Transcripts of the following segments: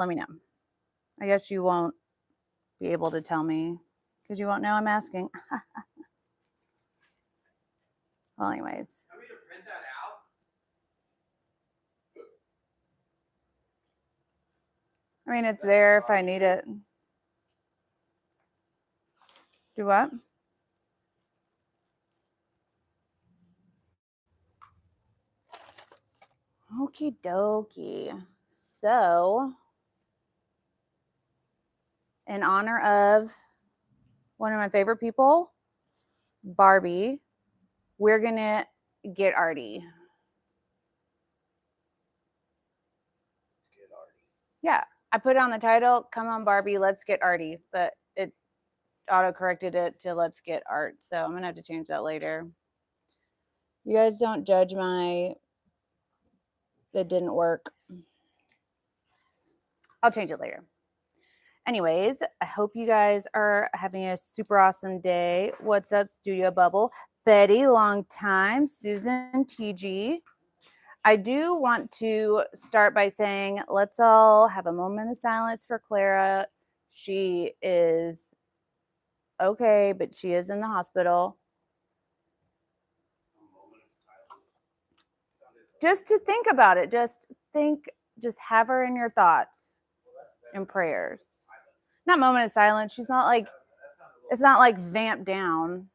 let me know. I guess you won't be able to tell me because you won't know I'm asking. Well, anyways. Want me to print that out? I mean, it's there if I need it. Do what? Okie dokie. So, in honor of one of my favorite people, Barbie, we're going to get Arty. Yeah, I put it on the title, come on Barbie, let's get Arty, but it auto-corrected it to let's get art. So I'm going to have to change that later. You guys don't judge it didn't work. I'll change it later. Anyways, I hope you guys are having a super awesome day. What's up, Studio Bubble? Betty, long time. Susan, TG. I do want to start by saying, let's all have a moment of silence for Clara. She is okay, but she is in the hospital. Just to think about it. Just have her in your thoughts and prayers. Not moment of silence. She's not like, it's not like vamped down.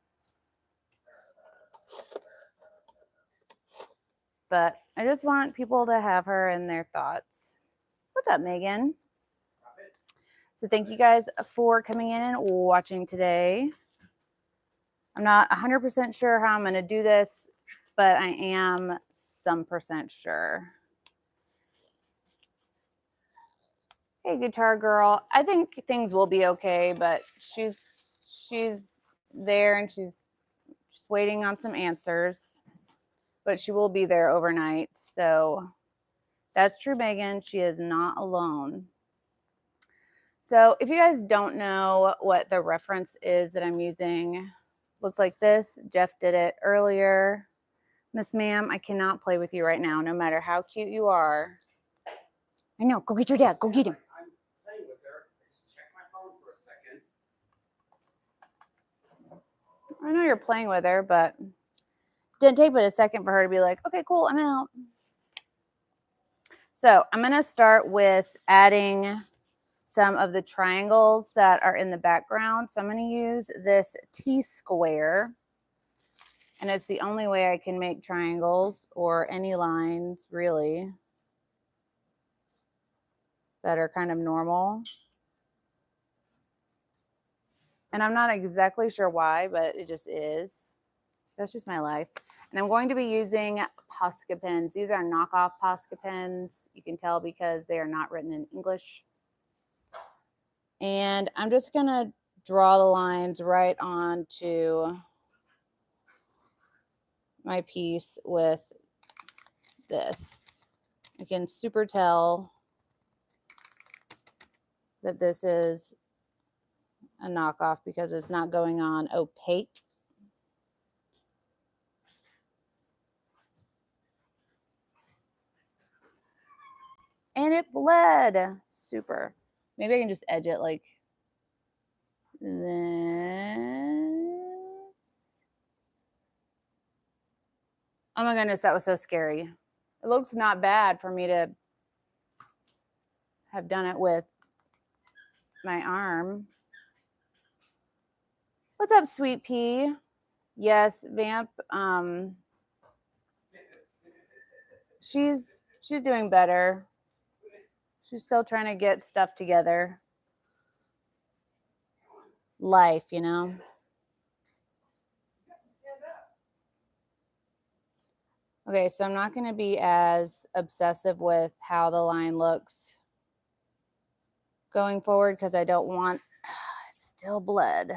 But I just want people to have her in their thoughts. What's up, Megan? So thank you guys for coming in and watching today. I'm not 100% sure how I'm going to do this, but I am some percent sure. Hey, guitar girl. I think things will be okay, but she's there and she's just waiting on some answers. But she will be there overnight. So that's true, Megan. She is not alone. So if you guys don't know what the reference is that I'm using, looks like this. Jeff did it earlier. Miss Ma'am, I cannot play with you right now, no matter how cute you are. I know. Go get your dad. Go get him. I'm playing with her. Just check my phone for a second. I know you're playing with her, but didn't take but a second for her to be like, okay, cool, I'm out. So I'm going to start with adding some of the triangles that are in the background. So I'm going to use this T-square. And it's the only way I can make triangles or any lines, really, that are kind of normal. And I'm not exactly sure why, but it just is. That's just my life. And I'm going to be using Posca pens. These are knockoff Posca pens. You can tell because they are not written in English. And I'm just going to draw the lines right onto my piece with this. You can super tell that this is a knockoff because it's not going on opaque. And it bled. Super. Maybe I can just edge it like this. Oh my goodness, that was so scary. It looks not bad for me to have done it with my arm. What's up, Sweet Pea? Yes, Vamp. She's doing better. She's still trying to get stuff together. Life, you know. Okay, so I'm not going to be as obsessive with how the line looks going forward because I don't want still blood.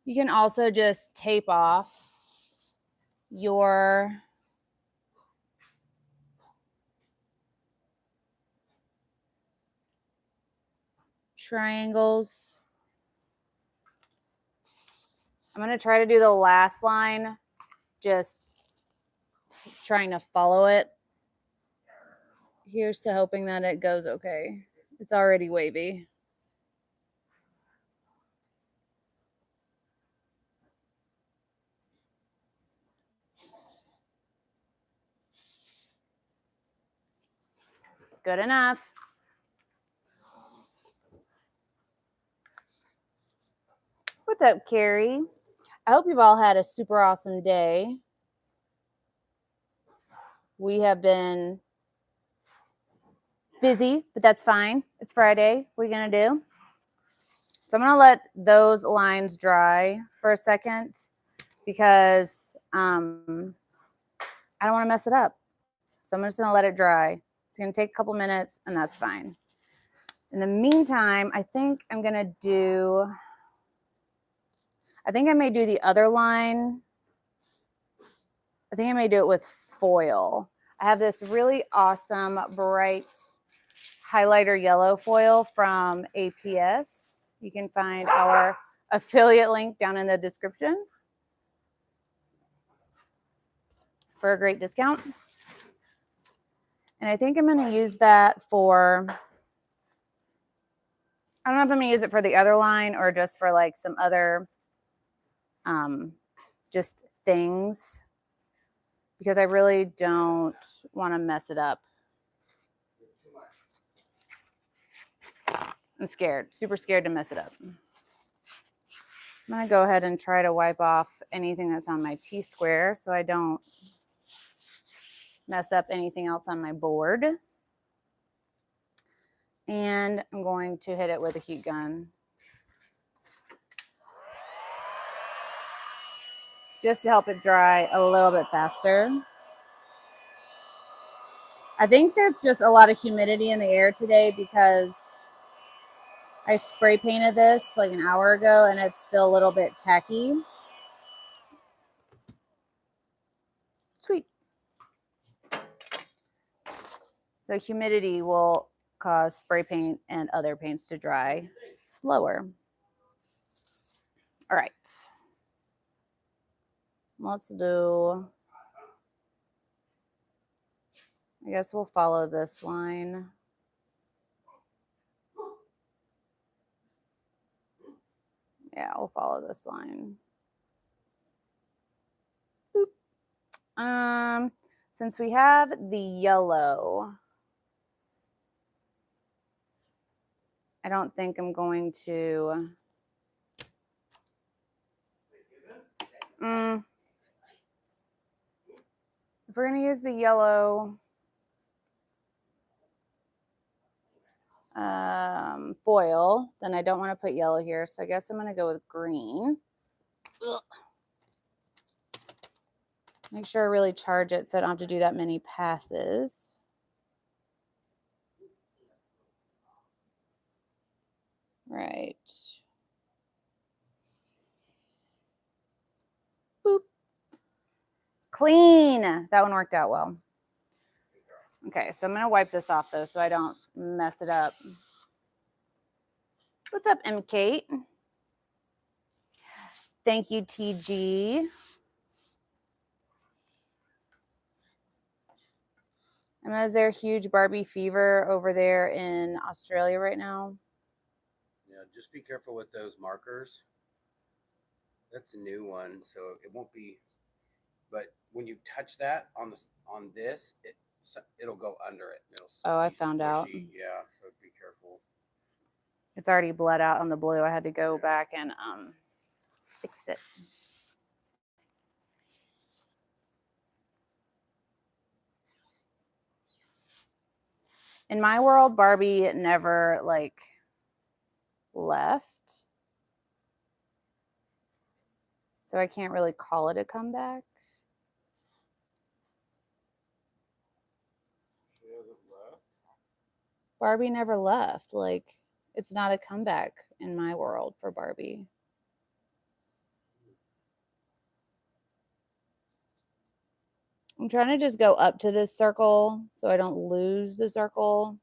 You can also just tape off your triangles. I'm going to try to do the last line, just trying to follow it. Here's to hoping that it goes okay. It's already wavy. Good enough. What's up, Carrie? I hope you've all had a super awesome day. We have been busy, but that's fine. It's Friday. What are you going to do? So I'm going to let those lines dry for a second because I don't want to mess it up. So I'm just going to let it dry. It's going to take a couple minutes, and that's fine. In the meantime, I think I'm going to do, I think I may do the other line. I think I may do it with foil. I have this really awesome bright highlighter yellow foil from APS. You can find our affiliate link down in the description for a great discount. And I think I'm going to use that for, I don't know if I'm going to use it for the other line or just for like some other just things, because I really don't want to mess it up. I'm scared, super scared to mess it up. I'm going to go ahead and try to wipe off anything that's on my T-square so I don't mess up anything else on my board. And I'm going to hit it with a heat gun, just to help it dry a little bit faster. I think there's just a lot of humidity in the air today because I spray painted this like an hour ago and it's still a little bit tacky. Sweet. So humidity will cause spray paint and other paints to dry slower. All right. Let's do, I guess we'll follow this line. Yeah, we'll follow this line. Boop. Since we have the yellow, I don't think I'm going to. If we're going to use the yellow foil, then I don't want to put yellow here. So I guess I'm going to go with green. Ugh. Make sure I really charge it so I don't have to do that many passes. Right. Boop. Clean. That one worked out well. Okay, so I'm going to wipe this off, though, so I don't mess it up. What's up, M. Kate? Thank you, TG. Emma, is there a huge Barbie fever over there in Australia right now? Yeah, just be careful with those markers. That's a new one, so it won't be. But when you touch that on this, it'll go under it. Oh, I found out. Yeah, so be careful. It's already bled out on the blue. I had to go back and fix it. In my world, Barbie never like left. So I can't really call it a comeback. She hasn't left. Barbie never left. Like, it's not a comeback in my world for Barbie. I'm trying to just go up to this circle so I don't lose the circle.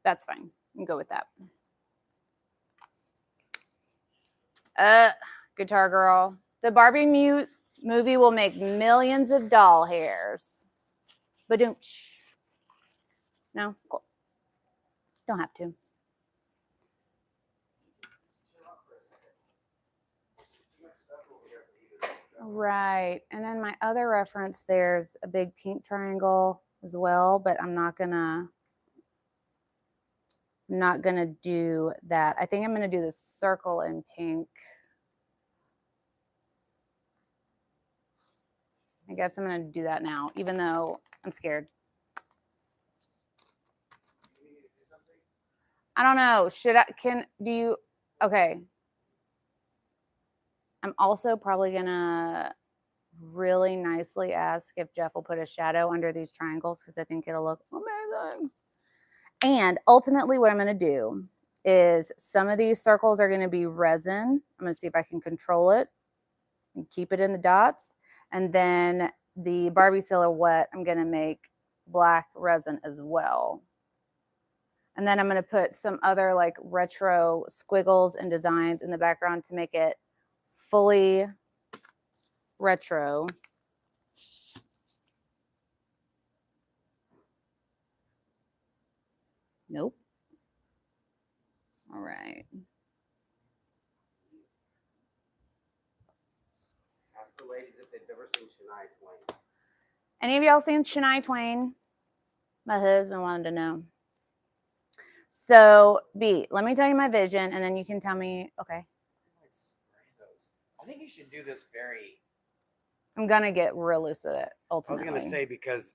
That's fine. I can go with that. Guitar Girl. The Barbie mute Movie will make millions of doll hairs. But don't. No, cool. Don't have to. Right. And then my other reference, there's a big pink triangle as well, but I'm not gonna do that. I think I'm gonna do the circle in pink. I guess I'm gonna do that now, even though I'm scared. I don't know. Okay. I'm also probably gonna really nicely ask if Jeff will put a shadow under these triangles because I think it'll look amazing. And ultimately what I'm going to do is some of these circles are going to be resin. I'm going to see if I can control it and keep it in the dots. And then the Barbie silhouette, I'm going to make black resin as well. And then I'm going to put some other like retro squiggles and designs in the background to make it fully retro. Nope. All right. Ask the ladies if they've ever seen Shania Twain. Any of y'all seen Shania Twain? My husband wanted to know. So, B, let me tell you my vision, and then you can tell me, okay. I think you should do this very... I'm going to get real loose with it, ultimately. I was going to say, because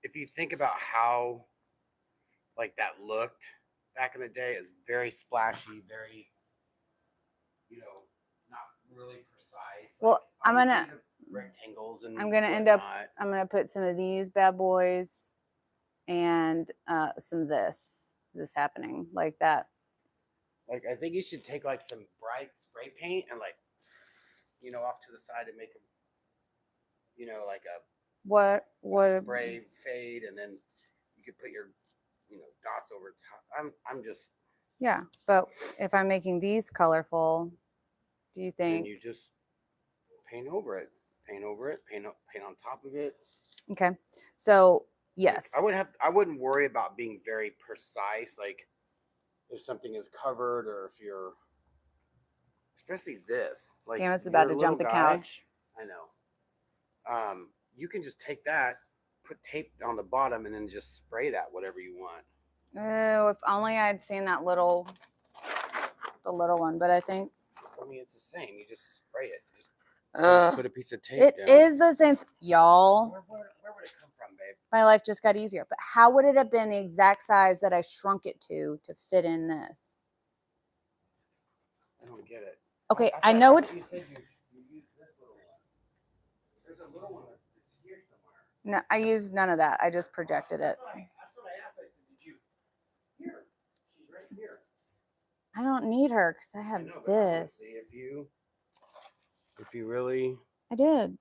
if you think about how, like, that looked back in the day, it's very splashy, very, not really precise. Well, like, I'm going to... rectangles and I'm going to end up... I'm going to put some of these bad boys and some of this happening like that. Like, I think you should take, like, some bright spray paint and, like, off to the side and make them, like a spray fade, and then you could put your, dots over top. I'm just... Yeah, but if I'm making these colorful, do you think... Then you just paint over it. Paint on top of it. Okay. So, yes. Like, I wouldn't worry about being very precise, like if something is covered or if you're, especially this. Like, Gamma's about to jump the couch. I know. You can just take that, put tape on the bottom, and then just spray that whatever you want. Oh, if only I'd seen the little one, but I think... I mean, it's the same. You just spray it. Just put a piece of tape down. It is the same, y'all. Where would it come from, babe? My life just got easier. But how would it have been the exact size that I shrunk it to fit in this? I don't get it. Okay, I know it's... You said you used this little one. There's a little one that's here somewhere. No, I used none of that. I just projected it. That's what I asked. I said, did you... Here. She's right here. I don't need her because I have this. If you really... I did.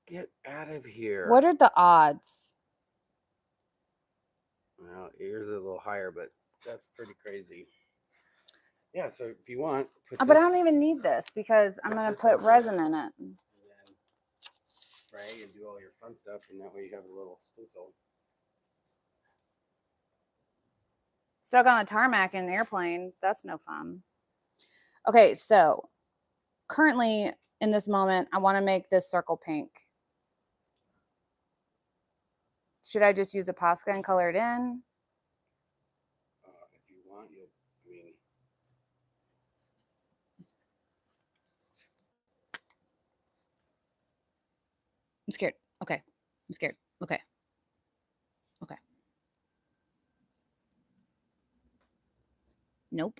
Get out of here. What are the odds? Well, yours is a little higher, but that's pretty crazy. Yeah, so if you want... But I don't even need this because I'm going to put resin in it. And then spray and do all your fun stuff, and that way you have a little stencil. Stuck on the tarmac in an airplane. That's no fun. Okay, so currently in this moment, I want to make this circle pink. Should I just use a Posca and color it in? If you want, I'm scared. Okay. I'm scared. Okay. Okay. Nope.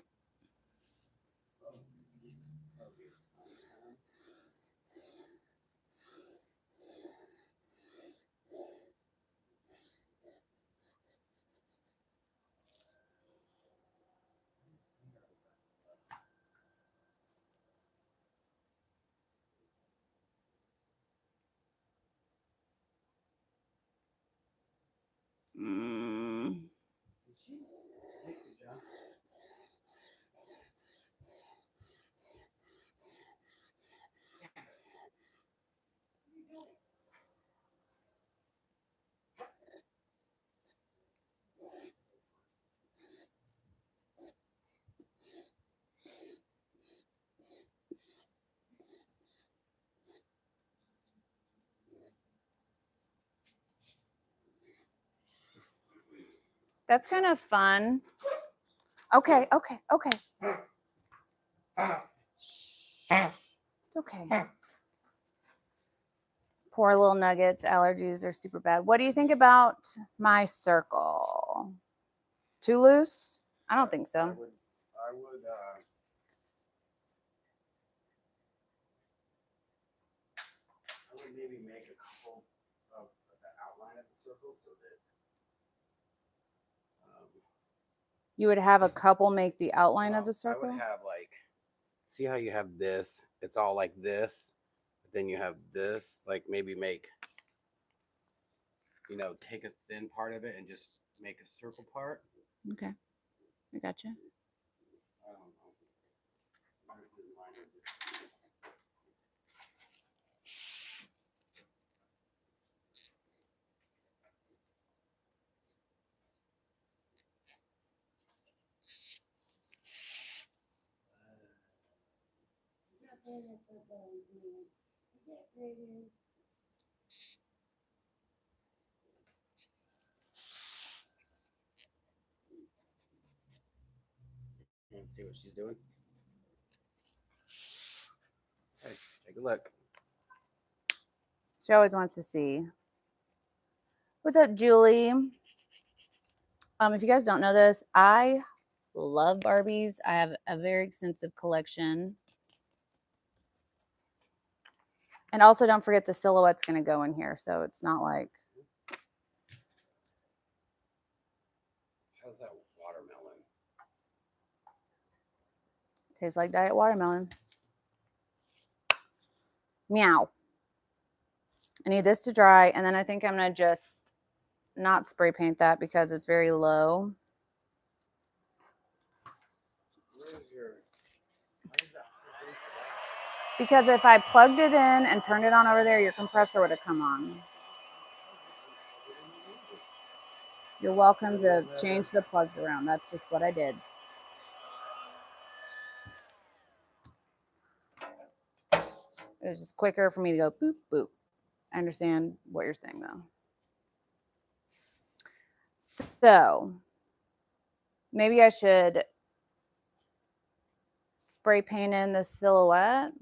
That's kind of fun. Okay. Shh. It's okay. Poor little nuggets. Allergies are super bad. What do you think about my circle? Too loose? I don't think so. I would maybe make a couple of the outline of the circle so that You would have a couple make the outline of the I circle? would have like, see how you have this? It's all like this. But then you have this. Like maybe make, take a thin part of it and just make a circle part. Okay. I got you. I don't know. Where's the line of this? See what she's doing. Hey, take a look. She always wants to see. What's up, Julie? If you guys don't know this, I love Barbies. I have a very extensive collection. And also don't forget the silhouette's going to go in here. So it's not like. How's that watermelon? Tastes like diet watermelon. Meow. I need this to dry. And then I think I'm going to just not spray paint that because it's very low. Because if I plugged it in and turned it on over there, your compressor would have come on. You're welcome to change the plugs around. That's just what I did. It was just quicker for me to go boop, boop. I understand what you're saying, though. So maybe I should spray paint in the silhouette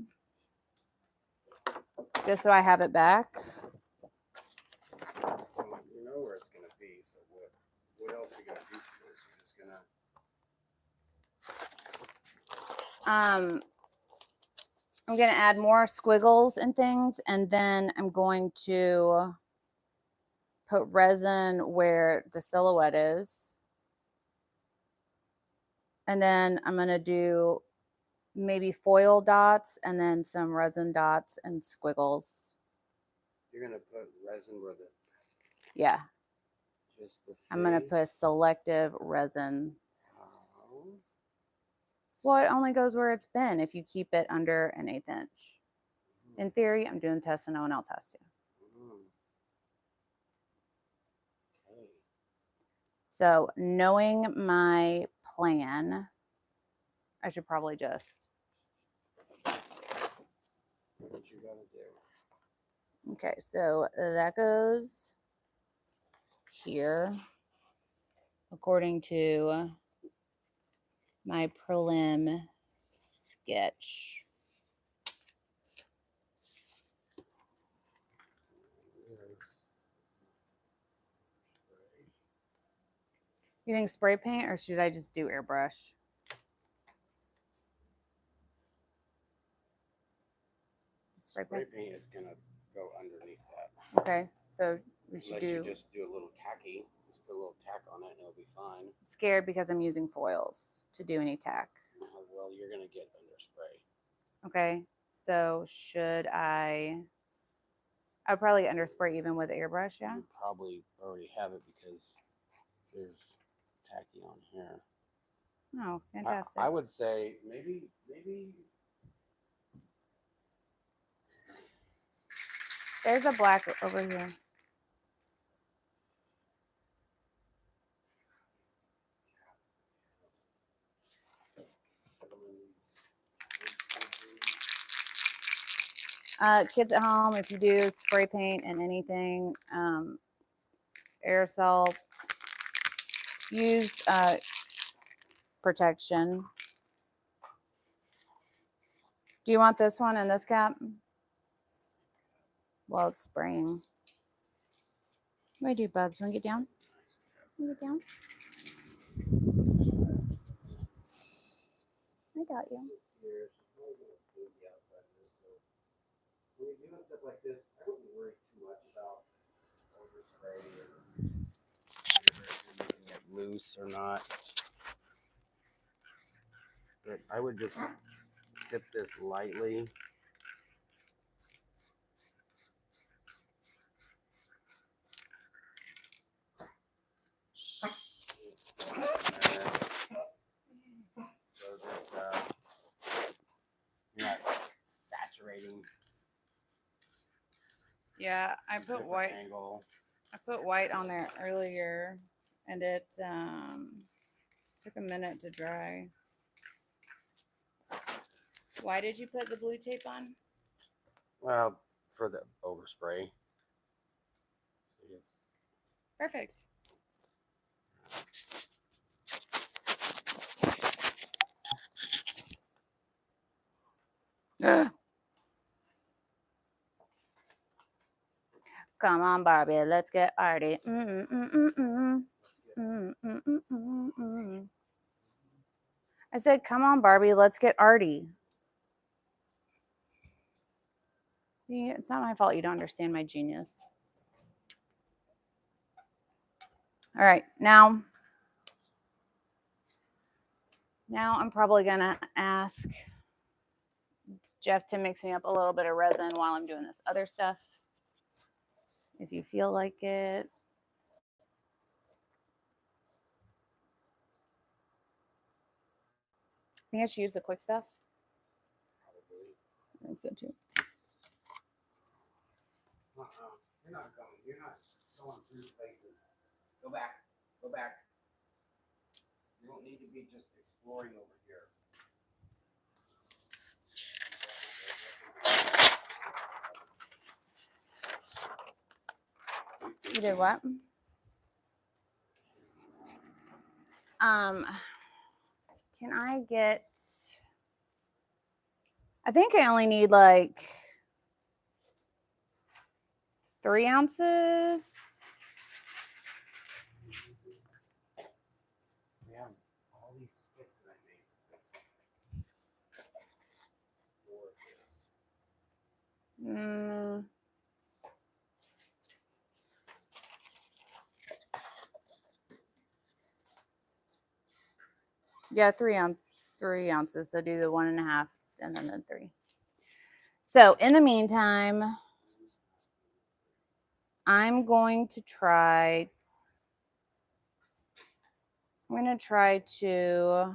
just so I have it back. You know where it's going to be. So what else are you going to do to this? You're just going to... I'm going to add more squiggles and things, and then I'm going to put resin where the silhouette is. And then I'm going to do maybe foil dots and then some resin dots and squiggles. You're going to put resin where the... Yeah. Just the face? I'm going to put selective resin. Oh. Well, it only goes where it's been if you keep it under an 1/8 inch. In theory, I'm doing tests and no one else has to. Okay. So knowing my plan, I should probably just. What you got to do? Okay, so that goes here according to my prelim sketch. You think spray paint or should I just do airbrush? Spray paint is going to go underneath that. Okay, so we should Unless you just do a little tacky. Just put a little tack on it and it'll be fine. Scared because I'm using foils to do any tack. Well, you're going to get under spray. Okay, so should I'd probably get under spray even with airbrush, yeah? You probably already have it because there's tacky on here. Oh, fantastic. I would say maybe there's a black over here. Kids at home, if you do spray paint and anything, aerosol use protection. Do you want this one and this cap? Well, it's spraying. What do I do, Bubs? Want to get down? Want to get down? I got you. Here, she's probably gonna paint the outside of this. So when you're doing stuff like this, I wouldn't worry too much about overspray or making it loose or not. But I would just dip this lightly. So that you're not saturating. Yeah, I put white. Angle. I put white on there earlier, and it took a minute to dry. Why did you put the blue tape on? Well, for the overspray. It's Perfect. Come on, Barbie, let's get arty. I said, come on, Barbie, let's get arty. It's not my fault you don't understand my genius. All right, now I'm probably gonna ask Jeff to mix me up a little bit of resin while I'm doing this other stuff, if you feel like it. I think I should use the quick stuff. probably. I think so too. You're not going. You're not going through places. Go back. Go back. You don't need to be just exploring over here. You did what? Can I get, I think I only need like 3 ounces. We have all these sticks that I made for this. Yeah, 3 ounces. So do the 1.5 and then the 3. So in the meantime, I'm going to try to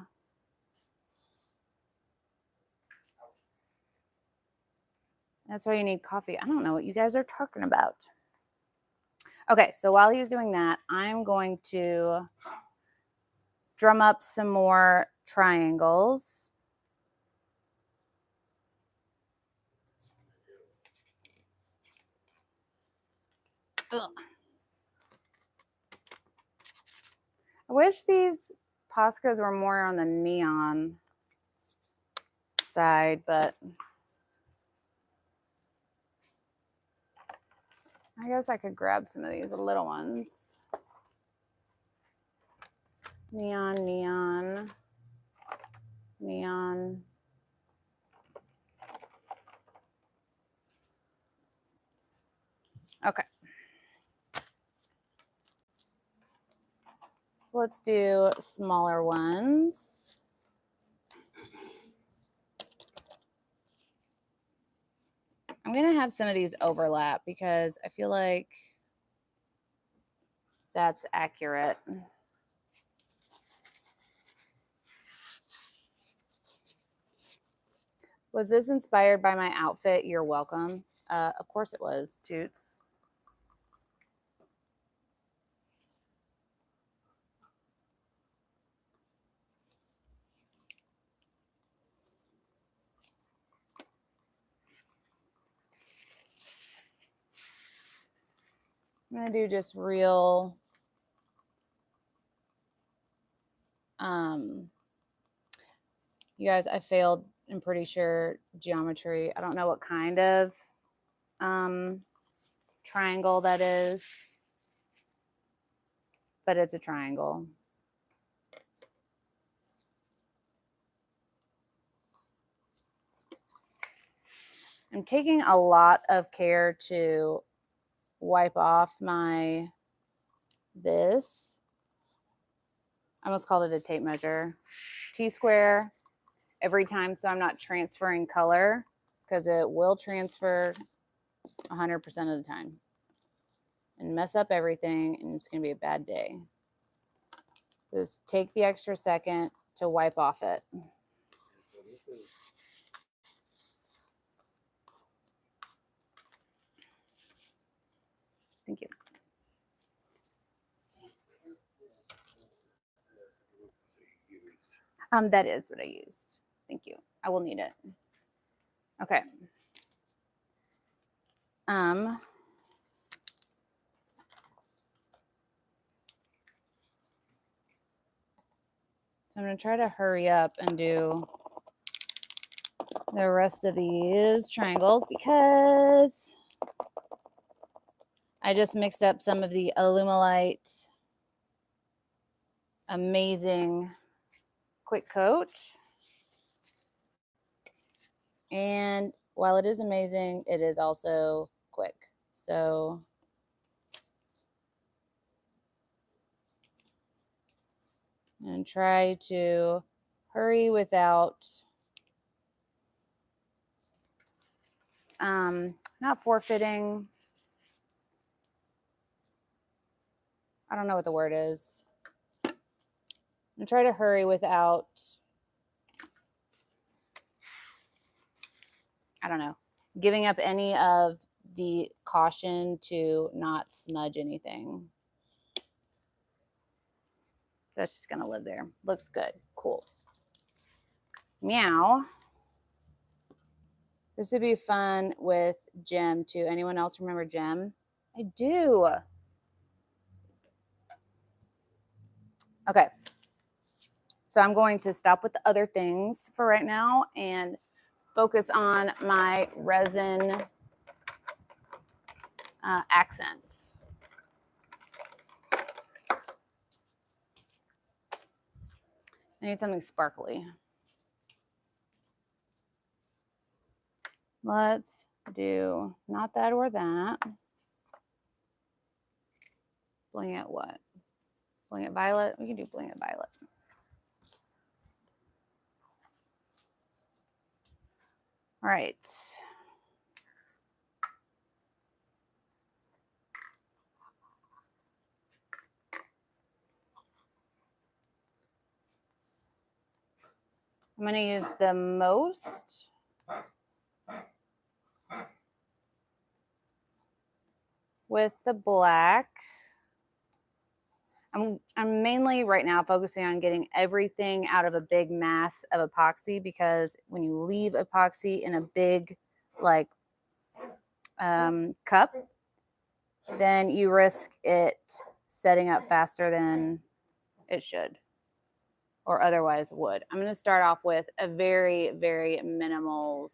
that's why you need coffee. I don't know what you guys are talking about. Okay, so while he's doing that, I'm going to drum up some more triangles. Ugh. I wish these Poscas were more on the neon side, but I guess I could grab some of these little ones. Neon, neon, neon. Okay. So let's do smaller ones. I'm going to have some of these overlap because I feel like that's accurate. Was this inspired by my outfit? You're welcome. Of course it was, Toots. I'm going to do just real You guys, I failed, I'm pretty sure, geometry. I don't know what kind of triangle that is, but it's a triangle. I'm taking a lot of care to wipe off this. I almost called it a tape measure. T-square every time, so I'm not transferring color, because it will transfer 100% of the time and mess up everything, and it's going to be a bad day. Just take the extra second to wipe off it. So this is Thank you. That is what I used. Thank you. I will need it. Okay. So I'm going to try to hurry up and do the rest of these triangles, because I just mixed up some of the Alumilite Amazing Quick Coat. And while it is amazing, it is also quick. So and try to hurry without not forfeiting. I don't know what the word is. And try to hurry without, I don't know, giving up any of the caution to not smudge anything. That's just going to live there. Looks good. Cool. Meow. This would be fun with Gem too. Anyone else remember Gem? I do. Okay. So I'm going to stop with the other things for right now and focus on my resin accents. I need something sparkly. Let's do not that or that. Bling it what? Bling it violet? We can do bling it violet. All right. I'm going to use the most with the black. I'm mainly right now focusing on getting everything out of a big mass of epoxy, because when you leave epoxy in a big like cup, then you risk it setting up faster than it should or otherwise would. I'm going to start off with a very, very minimal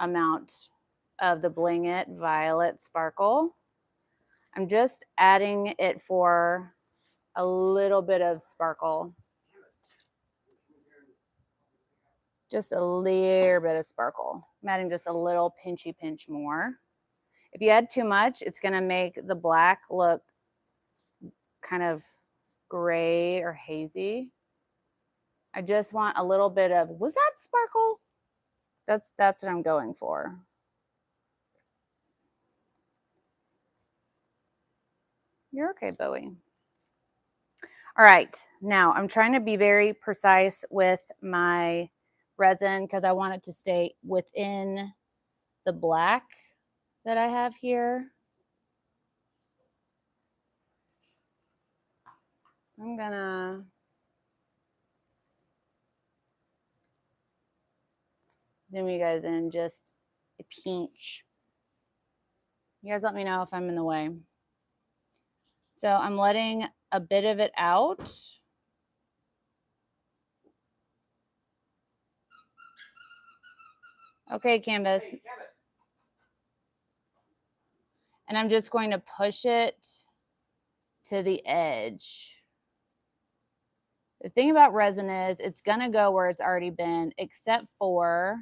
amount of the Bling It Violet Sparkle. I'm just adding it for a little bit of sparkle. Just a little bit of sparkle. I'm adding just a little pinchy pinch more. If you add too much, it's going to make the black look kind of gray or hazy. I just want a little bit of, was that sparkle? That's what I'm going for. You're okay, Bowie. All right, now I'm trying to be very precise with my resin because I want it to stay within the black that I have here. I'm gonna zoom you guys in just a pinch. You guys let me know if I'm in the way. So I'm letting a bit of it out. Okay, Canvas. Hey, Canvas. And I'm just going to push it to the edge. The thing about resin is it's going to go where it's already been, except for,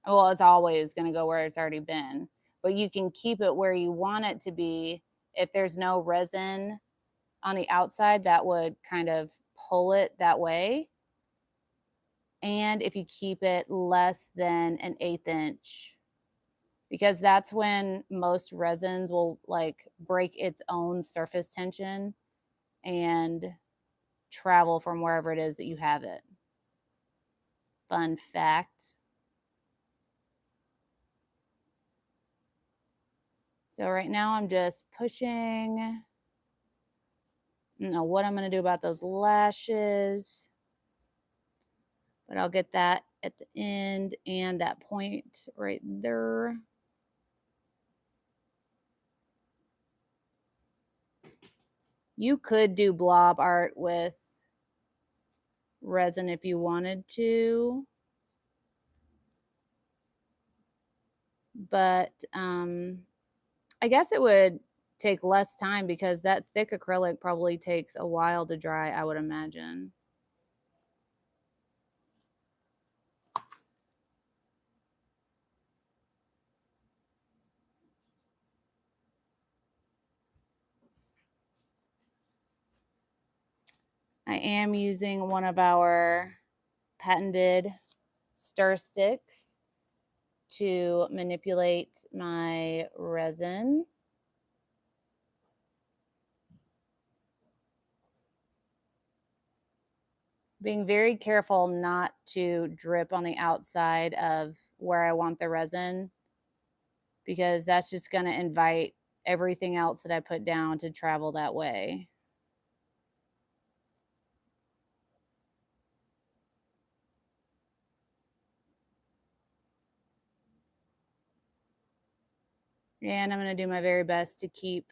well, it's always going to go where it's already been, but you can keep it where you want it to be. If there's no resin on the outside, that would kind of pull it that way. And if you keep it less than an 1/8 inch, because that's when most resins will like break its own surface tension and travel from wherever it is that you have it. Fun fact. So right now I'm just pushing. I don't know what I'm going to do about those lashes, but I'll get that at the end and that point right there. You could do blob art with resin if you wanted to, but I guess it would take less time because that thick acrylic probably takes a while to dry, I would imagine. I am using one of our patented stir sticks to manipulate my resin. Being very careful not to drip on the outside of where I want the resin, because that's just going to invite everything else that I put down to travel that way. And I'm going to do my very best to keep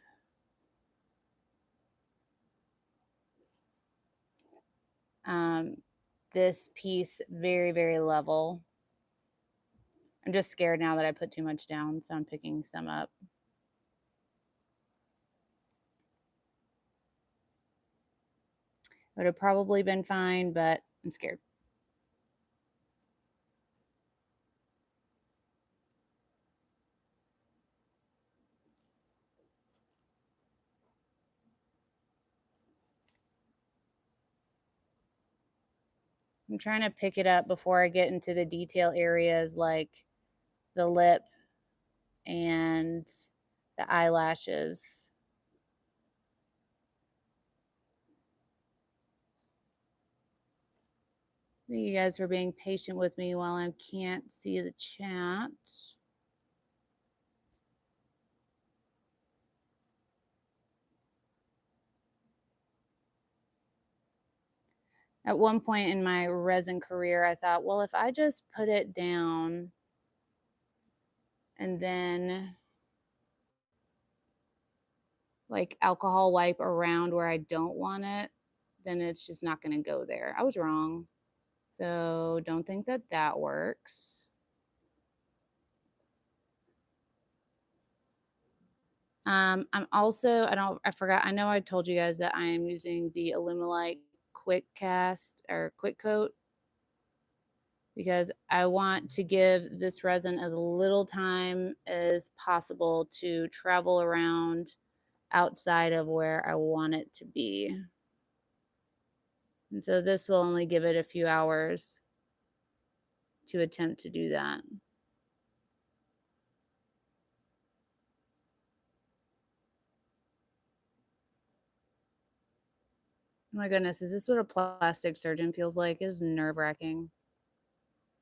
this piece very, very level. I'm just scared now that I put too much down, so I'm picking some up. Would have probably been fine, but I'm scared. I'm trying to pick it up before I get into the detail areas like the lip and the eyelashes. Thank you guys for being patient with me while I can't see the chat. At one point in my resin career, I thought, well, if I just put it down and then like alcohol wipe around where I don't want it, then it's just not going to go there. I was wrong. So don't think that that works. I'm also, I forgot, I know I told you guys that I am using the Illumilite Quick Cast or Quick Coat because I want to give this resin as little time as possible to travel around outside of where I want it to be. And so this will only give it a few hours to attempt to do that. Oh my goodness, is this what a plastic surgeon feels like? It is nerve-wracking.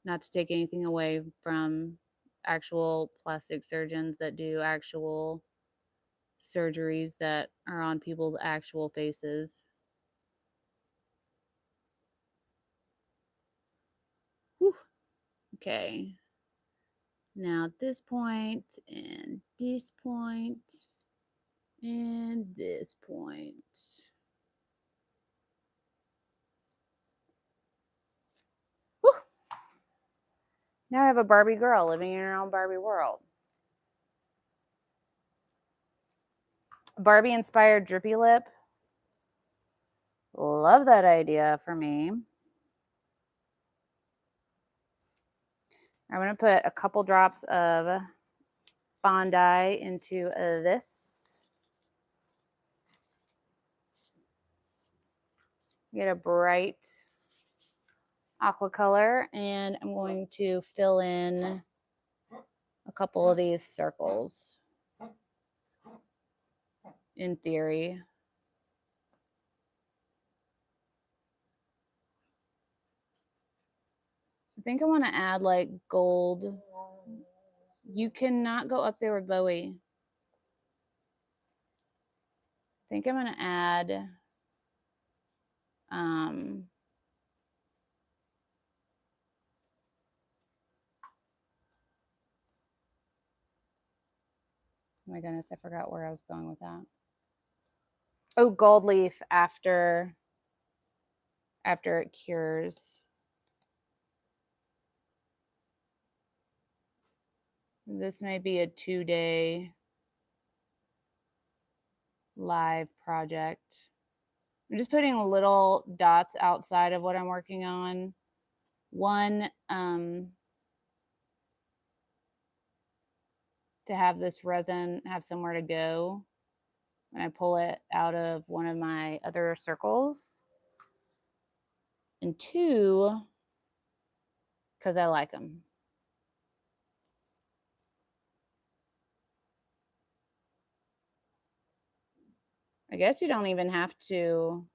Not to take anything away from actual plastic surgeons that do actual surgeries that are on people's actual faces. Whew. Okay. Now at this point, and this point, and this point. Whew. Now I have a Barbie girl living in her own Barbie world. Barbie inspired drippy lip. Love that idea for me. I'm going to put a couple drops of Bondi into this. Get a bright aqua color, and I'm going to fill in a couple of these circles in theory. I think I want to add like gold. You cannot go up there with Bowie. I think I'm going to add oh my goodness, I forgot where I was going with that. Oh, gold leaf after it cures. This may be a 2-day live project. I'm just putting little dots outside of what I'm working on. One, to have this resin have somewhere to go when I pull it out of one of my other circles. And 2, because I like them. I guess you don't even have to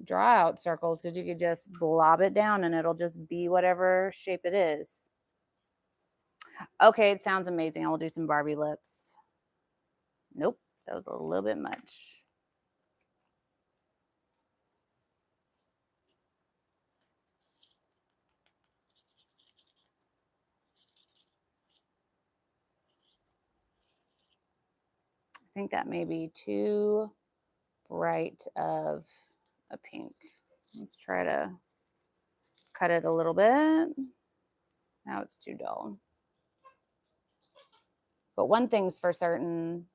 draw out circles because you could just blob it down and it'll just be whatever shape it is. Okay, it sounds amazing. I will do some Barbie lips. Nope, that was a little bit much. I think that may be too bright of a pink. Let's try to cut it a little bit. Now it's too dull. But one thing's for certain,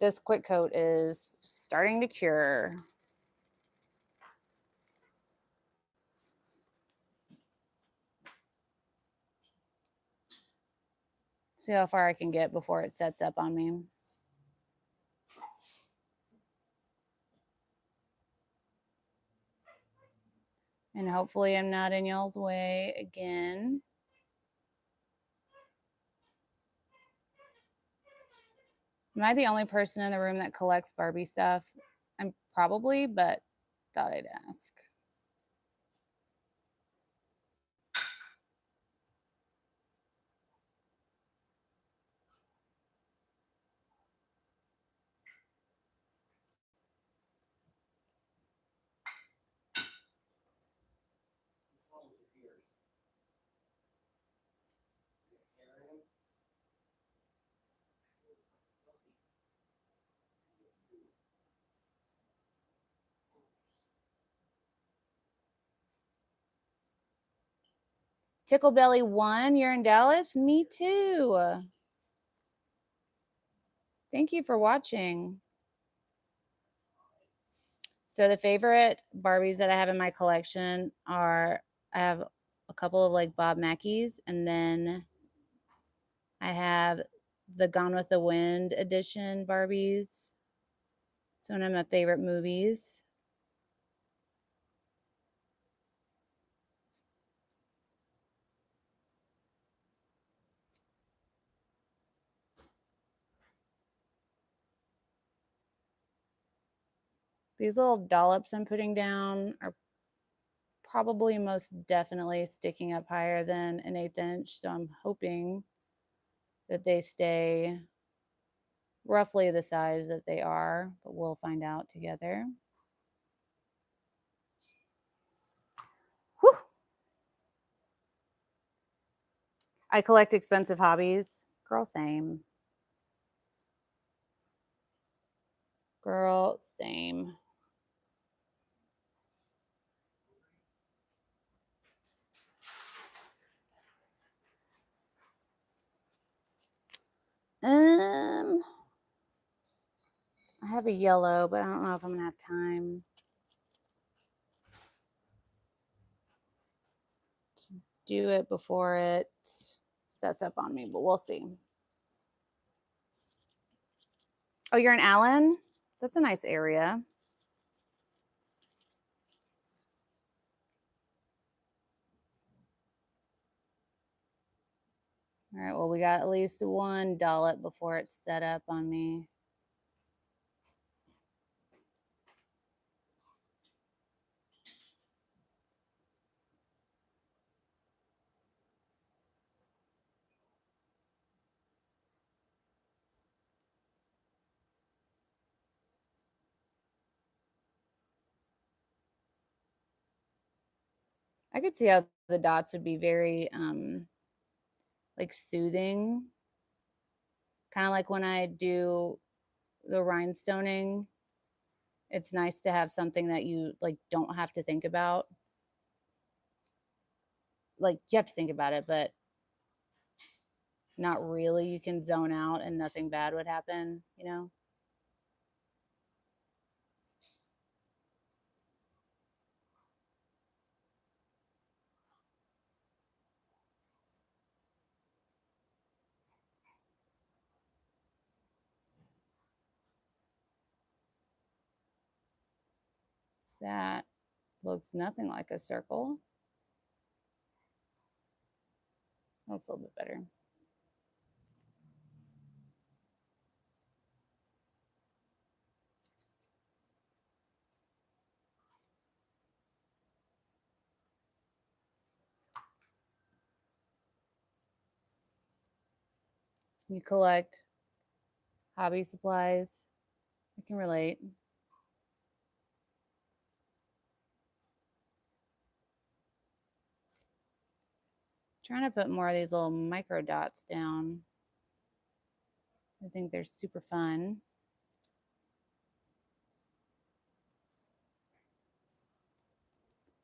this quick coat is starting to cure. See how far I can get before it sets up on me. And hopefully I'm not in y'all's way again. Am I the only person in the room that collects Barbie stuff? I'm probably, but thought I'd ask. Tickle Belly 1, you're in Dallas? Me too. Thank you for watching. So the favorite Barbies that I have in my collection are, I have a couple of like Bob Mackey's, and then I have the Gone with the Wind edition Barbies. It's one of my favorite movies. These little dollops I'm putting down are probably most definitely sticking up higher than an 1/8 inch. So I'm hoping that they stay roughly the size that they are, but we'll find out together. Whew. I collect expensive hobbies. Girl, same. Girl, same. I have a yellow, but I don't know if I'm gonna have time to do it before it sets up on me, but we'll see. Oh, you're in Allen? That's a nice area. All right, well, we got at least one dollop before it's set up on me. I could see how the dots would be very like soothing. Kind of like when I do the rhinestoning. It's nice to have something that you like don't have to think about. Like you have to think about it, but not really. You can zone out and nothing bad would happen, you know? That looks nothing like a circle. Looks a little bit better. You collect hobby supplies. I can relate. Trying to put more of these little micro dots down. I think they're super fun.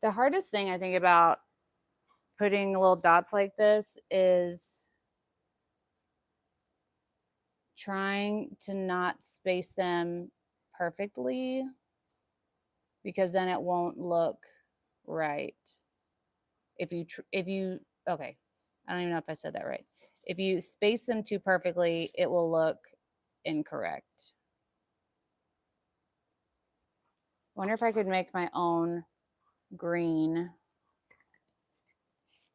The hardest thing I think about putting little dots like this is trying to not space them perfectly because then it won't look right. If you okay, I don't even know if I said that right. If you space them too perfectly, it will look incorrect. Wonder if I could make my own green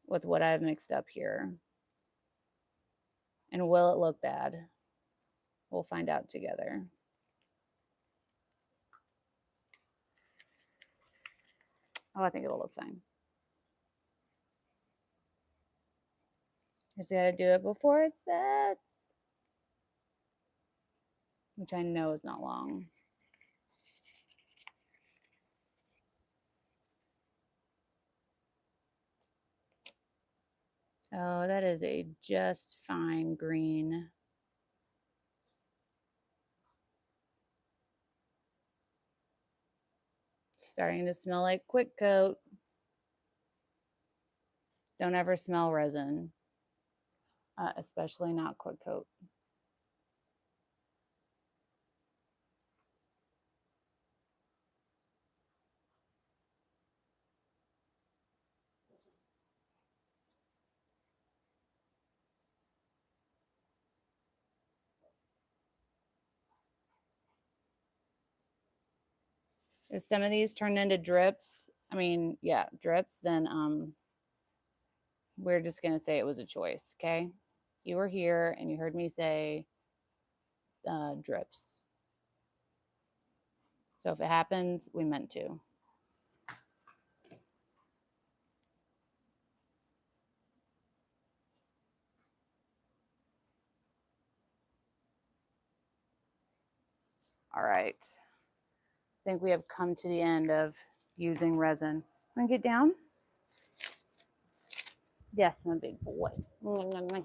with what I've mixed up here. And will it look bad? We'll find out together. Oh, I think it'll look fine. Just gotta do it before it sets, which I know is not long. Oh, that is a just fine green. Starting to smell like quick coat. Don't ever smell resin, especially not quick coat. If some of these turned into drips, I mean, yeah, drips, then we're just gonna say it was a choice, okay? You were here and you heard me say drips. So if it happens, we meant to. All right. I think we have come to the end of using resin. Want to get down? Yes, my big boy. Okay.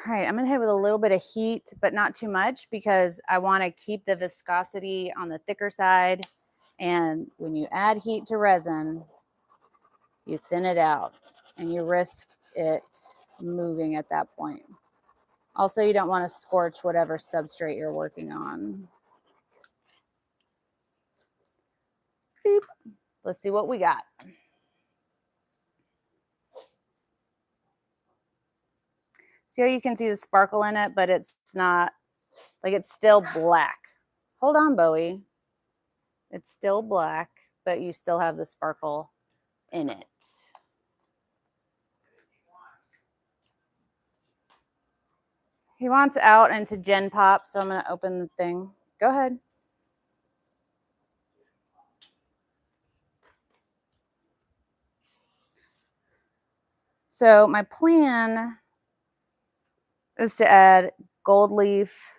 All right, I'm gonna hit with a little bit of heat, but not too much because I want to keep the viscosity on the thicker side. And when you add heat to resin, you thin it out and you risk it moving at that point. Also, you don't want to scorch whatever substrate you're working on. Boop. Let's see what we got. See how you can see the sparkle in it, but it's not, like, it's still black. Hold on, Bowie. It's still black, but you still have the sparkle in it. He wants out into Gen Pop, so I'm going to open the thing. Go ahead. So my plan is to add gold leaf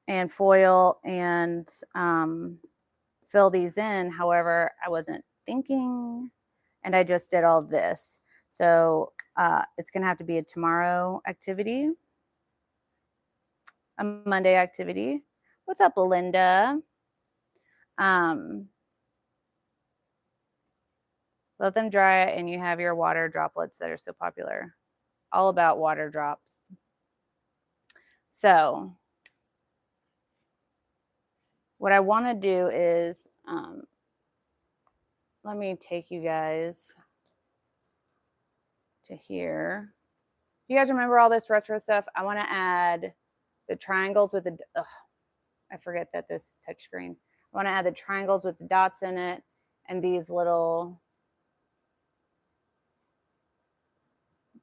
and foil and fill these in. However, I wasn't thinking, and I just did all this. So it's going to have to be a tomorrow activity, a Monday activity. What's up, Linda? Let them dry and you have your water droplets that are so popular. All about water drops. So what I want to do is, let me take you guys to here. You guys remember all this retro stuff? I want to add the triangles with the, I forget that this touchscreen. I want to add the triangles with the dots in it and these little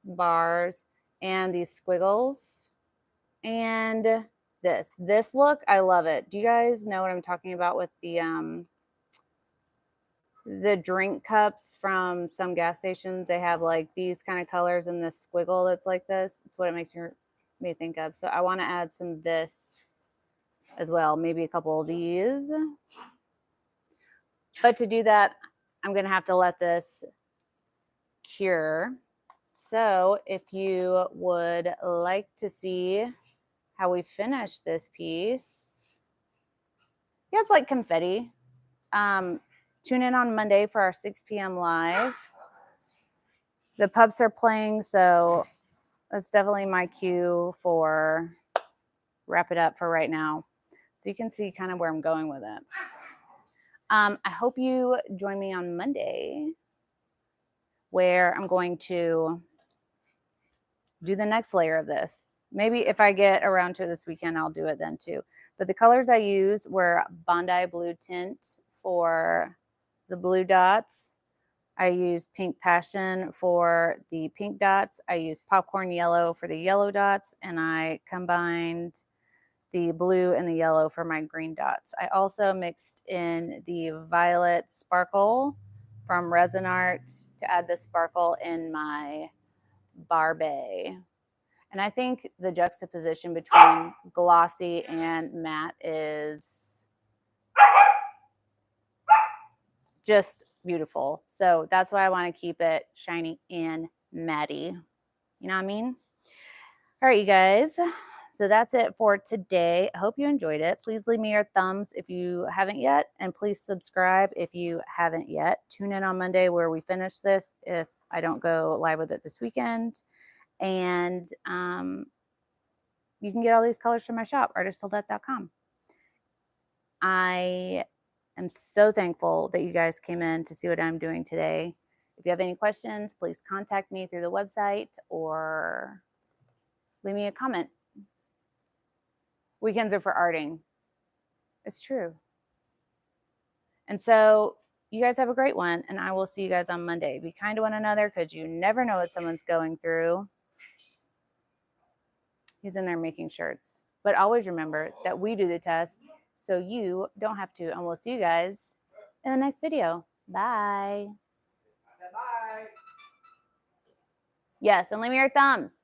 bars and these squiggles and this look. I love it. Do you guys know what I'm talking about with the drink cups from some gas stations? They have like these kind of colors and this squiggle that's like this. It's what it makes me think of. So I want to add some of this as well, maybe a couple of these. But to do that, I'm going to have to let this cure. So if you would like to see how we finish this piece, you guys like confetti, tune in on Monday for our 6 p.m. live. The pups are playing, so that's definitely my cue for wrap it up for right now. So you can see kind of where I'm going with it. I hope you join me on Monday, where I'm going to do the next layer of this. Maybe if I get around to it this weekend, I'll do it then too. But the colors I used were Bondi Blue Tint for the blue dots. I used Pink Passion for the pink dots. I used Popcorn Yellow for the yellow dots. And I combined the blue and the yellow for my green dots. I also mixed in the Violet Sparkle from Resin Art to add the sparkle in my Barbie. And I think the juxtaposition between glossy and matte is just beautiful. So that's why I want to keep it shiny and matty. You know what I mean? All right, you guys. So that's it for today. I hope you enjoyed it. Please leave me your thumbs if you haven't yet. And please subscribe if you haven't yet. Tune in on Monday where we finish this if I don't go live with it this weekend. And you can get all these colors from my shop, artisttildeath.com. I am so thankful that you guys came in to see what I'm doing today. If you have any questions, please contact me through the website or leave me a comment. Weekends are for arting. It's true. And so you guys have a great one, and I will see you guys on Monday. Be kind to one another because you never know what someone's going through. He's in there making shirts. But always remember that we do the test so you don't have to. And we'll see you guys in the next video. Bye. I said bye. Yes, and leave me your thumbs.